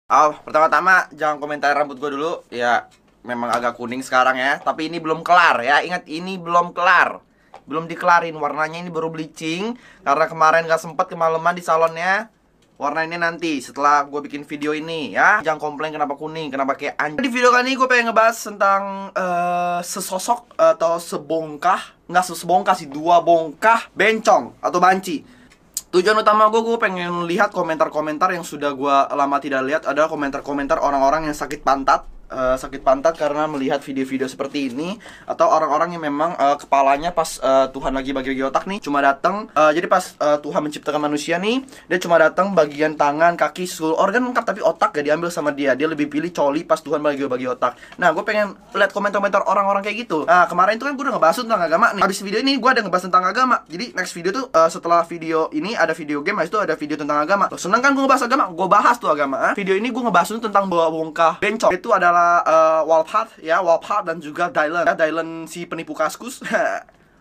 Pertama-tama jangan komentar rambut gue dulu. Ya, memang agak kuning sekarang ya. Tapi ini belum kelar ya. Ingat, ini belum kelar. Belum dikelarin. Warnanya ini baru bleaching. Karena kemarin gak sempet kemalaman di salonnya. Warna ini nanti setelah gue bikin video ini ya. Jangan komplain kenapa kuning, kenapa kayak anjing. Di video kali ini gue pengen ngebahas tentang sesosok atau sebongkah. Nggak sebongkah sih, dua bongkah bencong atau banci. Tujuan utama gue pengen lihat komentar-komentar yang sudah gue lama tidak lihat. Adalah komentar-komentar orang-orang yang sakit pantat. Sakit pantat karena melihat video-video seperti ini. Atau orang-orang yang memang kepalanya pas Tuhan lagi bagi-bagi otak nih cuma datang, jadi pas Tuhan menciptakan manusia nih, dia cuma datang bagian tangan, kaki, seluruh organ lengkap, tapi otak gak diambil sama dia. Dia lebih pilih coli pas Tuhan bagi-bagi otak. Nah, gue pengen lihat komentar-komentar orang-orang kayak gitu. Nah, kemarin itu kan gue udah ngebahas tentang agama nih. Habis video ini gue ada ngebahas tentang agama. Jadi next video tuh setelah video ini ada video game, habis itu ada video tentang agama. Lo seneng kan gue ngebahas agama? Gue bahas tuh agama. Video ini gue ngebahas tuh tentang bawa bongkah bencong. Itu adalah Walpat ya, Walpat dan juga Dylan ya, Dylan si penipu Kaskus.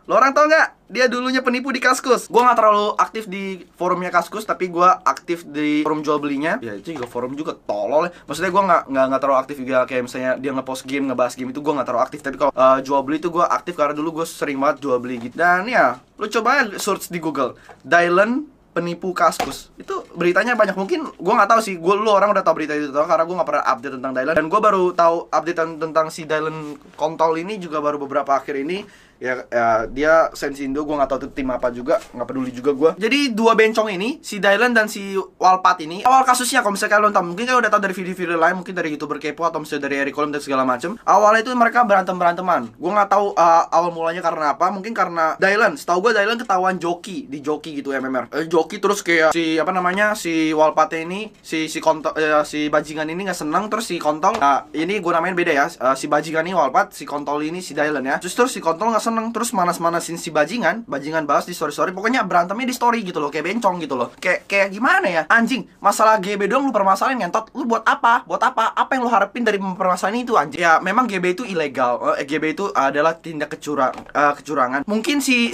Lo orang tau nggak? Dia dulunya penipu di Kaskus. Gue nggak terlalu aktif di forumnya Kaskus, tapi gue aktif di forum jual belinya. Ya itu juga forum juga tolol ya. Maksudnya gue nggak terlalu aktif juga, kayak misalnya dia ngepost game, ngebahas game itu gue nggak terlalu aktif. Tapi kalau jual beli itu gue aktif karena dulu gue sering banget jual beli gitu. Dan ya, lo coba ya search di Google Dylan penipu Kaskus. Itu beritanya banyak. Mungkin gue nggak tahu sih, lu orang udah tahu berita itu karena gue nggak pernah update tentang Dylan. Dan gue baru tahu update tentang si Dylan kontol ini juga baru beberapa akhir ini. Ya, dia Sensindo, gue nggak tahu itu tim apa juga, nggak peduli juga gue. Jadi dua bencong ini, si Dylan dan si Walpat ini, awal kasusnya kalau misalnya kalian tahu, mungkin kalian udah tahu dari video-video lain, mungkin dari YouTuber kepo atau misalnya dari Eric Colm dan segala macem. Awalnya itu mereka berantem-beranteman. Gue nggak tahu awal mulanya karena apa. Mungkin karena Dylan, setahu gue Dylan ketahuan joki di joki gitu MMR. Joki terus kayak si apa namanya, si Walpatnya ini, si kontol, si bajingan ini nggak senang, terus si kontol, ini gue namain beda ya. Si bajingan ini Walpat, si kontol ini si Dylan ya. Terus si kontol nggak seneng, terus manas-manasin si bajingan bahas di story-story. Pokoknya berantemnya di story gitu loh, kayak bencong gitu loh. Kayak gimana ya? Anjing, masalah GB doang lu permasalahin ngentot. Lu buat apa? Buat apa? Apa yang lu harapin dari permasalahan itu anjing? Ya memang GB itu ilegal. GB itu adalah tindak kecurangan. Mungkin si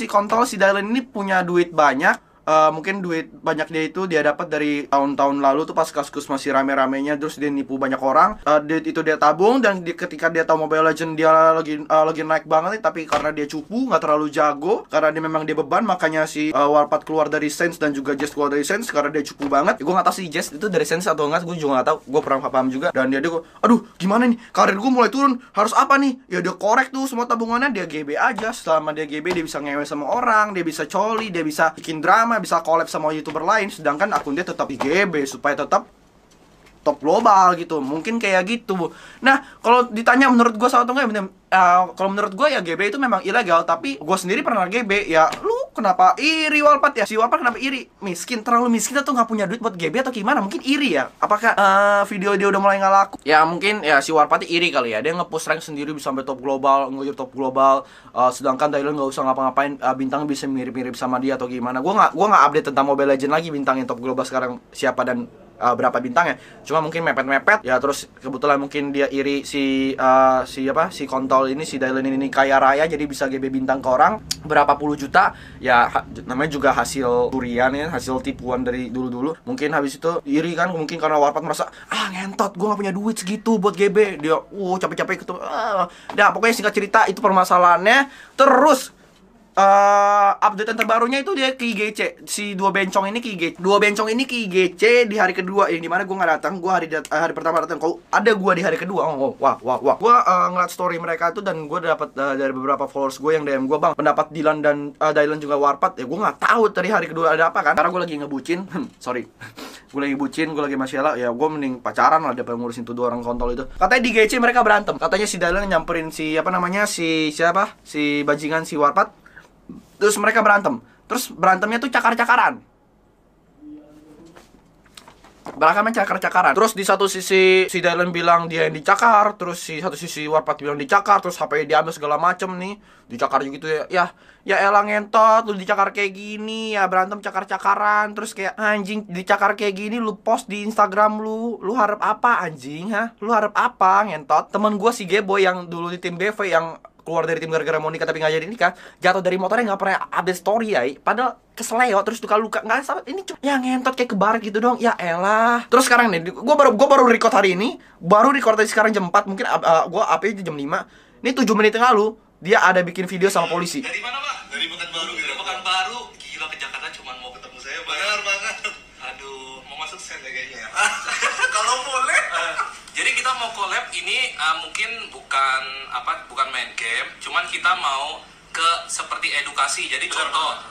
kontol si Dylan ini punya duit banyak. Mungkin duit banyak dia dapat dari tahun-tahun lalu tuh pas Kaskus masih rame-ramenya, terus dia nipu banyak orang. Duit itu dia tabung, dan ketika dia tahu Mobile Legends dia lagi naik banget nih, tapi karena dia cupu, nggak terlalu jago, karena dia memang dia beban, makanya si Walpat keluar dari Sense dan juga Jess keluar dari Sense karena dia cupu banget. Gue nggak tahu si Jess itu dari Sense atau enggak, gue juga nggak tahu. Gue pernah paham juga. Dan dia aduh gimana nih, karir gue mulai turun, harus apa nih? Ya dia korek tuh semua tabungannya, dia GB aja. Selama dia GB dia bisa ngewe sama orang, dia bisa coli, dia bisa bikin drama, bisa collab sama YouTuber lain, sedangkan akun dia tetap di GB supaya tetap top global gitu. Mungkin kayak gitu. Nah, kalau ditanya menurut gue salah atau enggak, kalau menurut gue ya GB itu memang ilegal, tapi gue sendiri pernah GB. Ya lu kenapa iri Walpat ya? Si Walpat kenapa iri? Miskin, terlalu miskin atau nggak punya duit buat GB atau gimana? Mungkin iri ya. Apakah video dia udah mulai nggak laku? Ya mungkin ya si Walpat iri kali ya. Dia nge-push rank sendiri bisa sampai top global, ngejar top global. Sedangkan Dylan nggak usah ngapa-ngapain, bintang bisa mirip-mirip sama dia atau gimana? Gue nggak update tentang Mobile Legends lagi bintangnya top global sekarang siapa dan berapa bintangnya. Cuma mungkin mepet-mepet ya. Terus kebetulan mungkin dia iri si kontol ini, si Dylan ini kaya raya, jadi bisa GB bintang ke orang berapa puluh juta. Ya namanya juga hasil curian ya, hasil tipuan dari dulu-dulu. Mungkin habis itu iri kan, mungkin karena Walpat merasa ngentot, gue gak punya duit segitu buat GB. Dia capek-capek gitu. Nah pokoknya singkat cerita itu permasalahannya. Terus update yang terbarunya itu dia ke IGC. Si dua bencong ini ke IGC. Dua bencong ini ke IGC di hari kedua, yang dimana gue nggak datang. Gue hari pertama datang. Kalau ada gue di hari kedua, wah. Gue ngeliat story mereka itu, dan gue dapat dari beberapa followers gue yang DM gue, bang, pendapat Dylan dan Dylan juga Warpat. Ya gue nggak tahu dari hari kedua ada apa kan. Karena gue lagi ngebucin. Sorry. Gue lagi bucin, gue lagi masalah. Ya gue mending pacaran lah daripada ngurusin tuh dua orang kontol itu. Katanya di IGC mereka berantem. Katanya si Dylan nyamperin si si bajingan si Warpat. Terus mereka berantem. Terus berantemnya tuh cakar-cakaran. Belakangnya cakar-cakaran. Terus di satu sisi si Dylan bilang dia yang dicakar, terus si satu sisi Warpat bilang dicakar, terus HP diambil segala macem nih. Dicakar gitu ya. Ya elang ngentot, lu dicakar kayak gini, ya berantem cakar-cakaran. Terus kayak anjing, dicakar kayak gini lu post di Instagram lu harap apa anjing, ha? Lu harap apa ngentot? Temen gue si Geboy yang dulu di tim BV yang keluar dari tim gara-gara mau nikah tapi nggak jadi nikah, jatuh dari motornya nggak pernah update story ya, padahal keseleo terus luka-luka nggak salah, ini ya ngentot kayak kebaret gitu dong, ya elah. Terus sekarang nih, gue baru record hari ini, baru record tadi sekarang jam 4, mungkin gue upload jam 5, ini 7 menit yang lalu dia ada bikin video sama polisi. Dari mana Pak? Dari Pekanbaru gitu. Pekanbaru, gila ke Jakarta cuma mau ketemu saya Pak. Benar banget. Aduh, mau masuk sen ya kayaknya ya. Kalau boleh. Jadi kita mau collab ini mungkin bukan main game, cuman kita mau ke seperti edukasi. Jadi contoh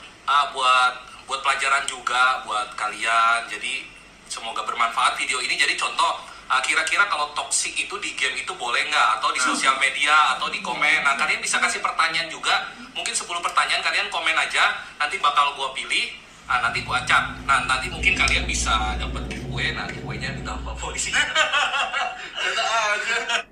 buat pelajaran juga buat kalian. Jadi semoga bermanfaat video ini. Jadi contoh kira-kira kalau toxic itu di game itu boleh nggak? Atau di sosial media, atau di komen. Nah, kalian bisa kasih pertanyaan juga. Mungkin 10 pertanyaan, kalian komen aja. Nanti bakal gua pilih, nanti gua acak. Nah, nanti mungkin kalian bisa dapat giveaway. Nah, giveaway-nya ditambah polisi. Kata aja.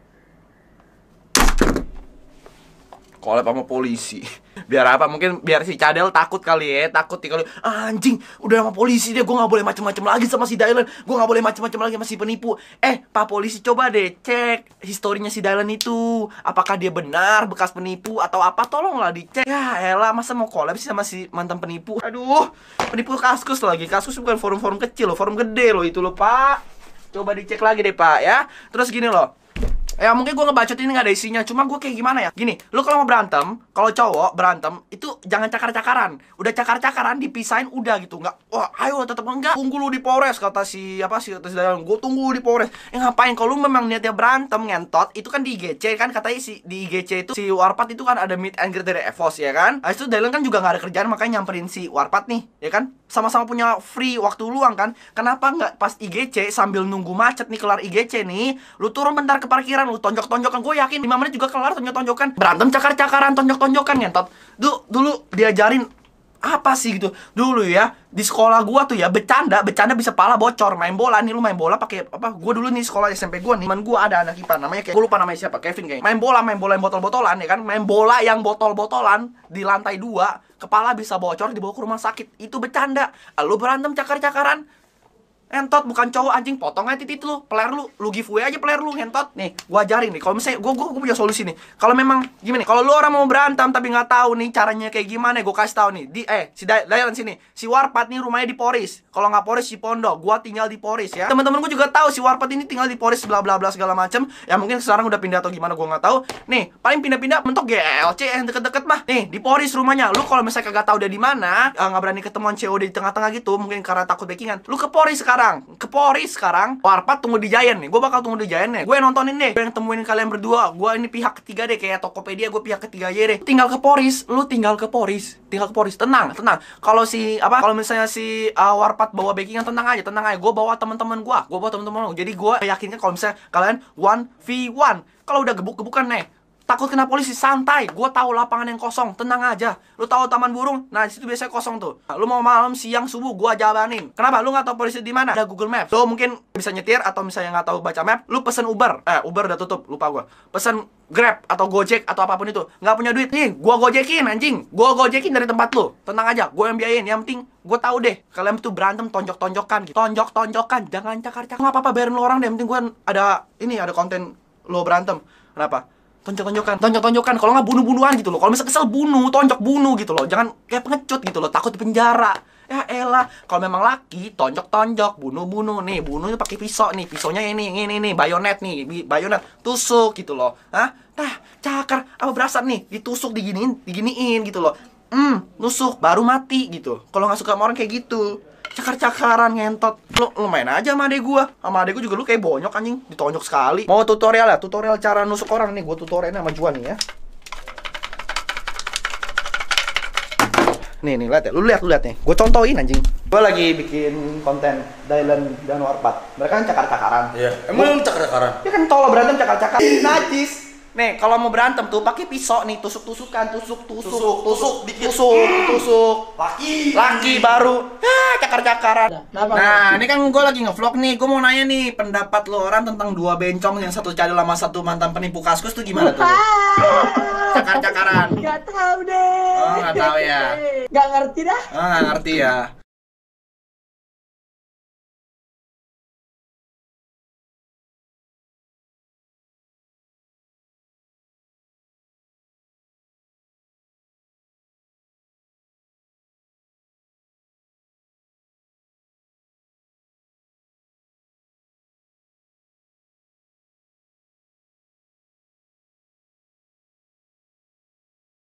Collab sama polisi. Biar apa? Mungkin biar si Cadel takut kali ya. Takut nih kalau anjing udah sama polisi dia, gue nggak boleh macem-macem lagi sama si Dylan. Gue nggak boleh macem-macem lagi sama si penipu. Pak polisi, coba deh cek historinya si Dylan itu. Apakah dia benar bekas penipu atau apa? Tolonglah dicek. Ya elah, masa mau collab sih sama si mantan penipu? Aduh, penipu Kaskus lagi. Kaskus bukan forum-forum kecil loh, forum gede loh itu loh Pak. Coba dicek lagi deh Pak ya. Terus gini loh, ya mungkin gue ngebacot ini gak ada isinya, cuma gue kayak gimana ya? Gini, lu kalau mau berantem, kalau cowok berantem itu jangan cakar-cakaran. Udah cakar-cakaran dipisahin udah gitu. Nggak, wah ayo tetep enggak, tunggu lu di Polres kata si Dayan. Gue tunggu lu di Polres. Ngapain kalau lu memang niatnya berantem ngentot, itu kan di IGC kan katanya di IGC itu si Warpat itu kan ada meet and greet dari Evos ya kan. Habis itu Dayan kan juga gak ada kerjaan, makanya nyamperin si Warpat nih, ya kan? Sama-sama punya free waktu luang kan. Kenapa nggak pas IGC sambil nunggu macet nih kelar IGC nih, lu turun bentar ke parkiran, lu tonjok-tonjokan. Gue yakin 5 menit juga kelar tonjok-tonjokan. Berantem cakar-cakaran, tonjok-tonjokan ngentot. Dulu diajarin apa sih gitu. Dulu ya di sekolah gua tuh ya bercanda bisa pala bocor. Main bola nih, lu main bola pakai apa? Gua dulu nih sekolah SMP gua nih, teman gua ada anak IPA namanya kayak, gua lupa namanya siapa, Kevin kayaknya. Main bola yang botol-botolan ya kan. Main bola yang botol-botolan di lantai 2, kepala bisa bocor, dibawa ke rumah sakit. Itu bercanda. Lu berantem cakar-cakaran, entot bukan cowok anjing, potong aja titik lu, player lu giveaway aja player lu ngentot. Nih, gua ajarin nih. Kalau misalnya gua punya solusi nih. Kalau memang gimana nih? Kalau lu orang mau berantem tapi nggak tahu nih caranya kayak gimana, gua kasih tahu nih. Si Dayan sini. Si Warpat nih rumahnya di Poris. Kalau nggak Poris si Pondok, gua tinggal di Poris ya. Teman-teman gua juga tahu si Warpat ini tinggal di Poris bla bla bla segala macem. Ya mungkin sekarang udah pindah atau gimana gua nggak tahu. Nih, paling pindah-pindah mentok GLC yang deket-deket mah. Nih, di Poris rumahnya. Lu kalau misalnya kagak tahu dia di mana, nggak berani ketemuan COD di tengah-tengah gitu, mungkin karena takut backingan. Lu ke Poris sekarang. Sekarang Warpat tunggu di Giant nih. Gue bakal tunggu di Giant nih. Gue nontonin deh. Gue yang temuin kalian berdua. Gue ini pihak ketiga deh, kayak Tokopedia. Gue pihak ketiga aja deh. Tinggal ke Poris. Lu tinggal ke Poris. Tenang. Kalau misalnya si Warpat bawa backingan, tenang aja. Gue bawa teman-teman gue. Jadi gue yakinkan kalau misalnya kalian 1v1. Kalau udah gebuk-gebukan nih, takut kena polisi, santai. Gue tahu lapangan yang kosong, tenang aja. Lu tahu Taman Burung? Nah, disitu biasanya kosong tuh. Nah, lu mau malam, siang, subuh, gue jabanin. Kenapa? Lu nggak tahu polisi di mana? Ada Google Maps. Lu mungkin bisa nyetir atau misalnya nggak tahu baca map, lu pesen Uber. Uber udah tutup, lupa gue. Pesen Grab atau Gojek atau apapun itu. Nggak punya duit nih, gue gojekin anjing. Gue gojekin dari tempat lu. Tenang aja, gue yang biayain. Yang penting gue tahu deh, kalian tuh berantem tonjok-tonjokan gitu. Tonjok-tonjokan, jangan cakar-cakar. Nggak apa-apa, bayarin lu orang deh. Yang penting gue ada konten lo berantem. Kenapa? Tonjok-tonjokan, kalau nggak bunuh-bunuhan gitu loh. Kalau misalnya kesel bunuh gitu loh. Jangan kayak pengecut gitu loh, takut di penjara. Ya elah, kalau memang laki, tonjok, bunuh. Nih, bunuhnya pakai pisau nih. Pisaunya ini nih, bayonet nih, bayonet tusuk gitu loh. Hah? Nah, cakar apa berasa nih, ditusuk diginiin gitu loh. Nusuk baru mati gitu. Kalau nggak suka sama orang kayak gitu, cakar-cakaran ngentot. Lu main aja sama adek gua. Sama adek gua juga lu kayak bonyok anjing, ditonjok sekali. Mau tutorial ya? Tutorial cara nusuk orang nih, gua tutorialnya sama Juan nih ya. Nih, lihat ya. Lu lihat nih. Gua contohin anjing. Gua lagi bikin konten Dylan dan Warpat. Mereka kan cakar-cakaran. Iya. Emang lu cakar-cakaran? Ya kan tolong berantem cakar-cakaran. Najis. Nih, kalau mau berantem tuh pakai pisau nih, tusuk-tusukan, tusuk. Laki baru. Cakar-cakaran. Nah, ini kan gue lagi ngevlog nih. Gue mau nanya nih, pendapat lo orang tentang 2 bencong yang satu cadel sama satu mantan penipu Kaskus tuh gimana tuh? Cakar-cakaran. Gak tahu deh. Oh, nggak tahu ya. Gak ngerti dah. Oh, nggak ngerti ya.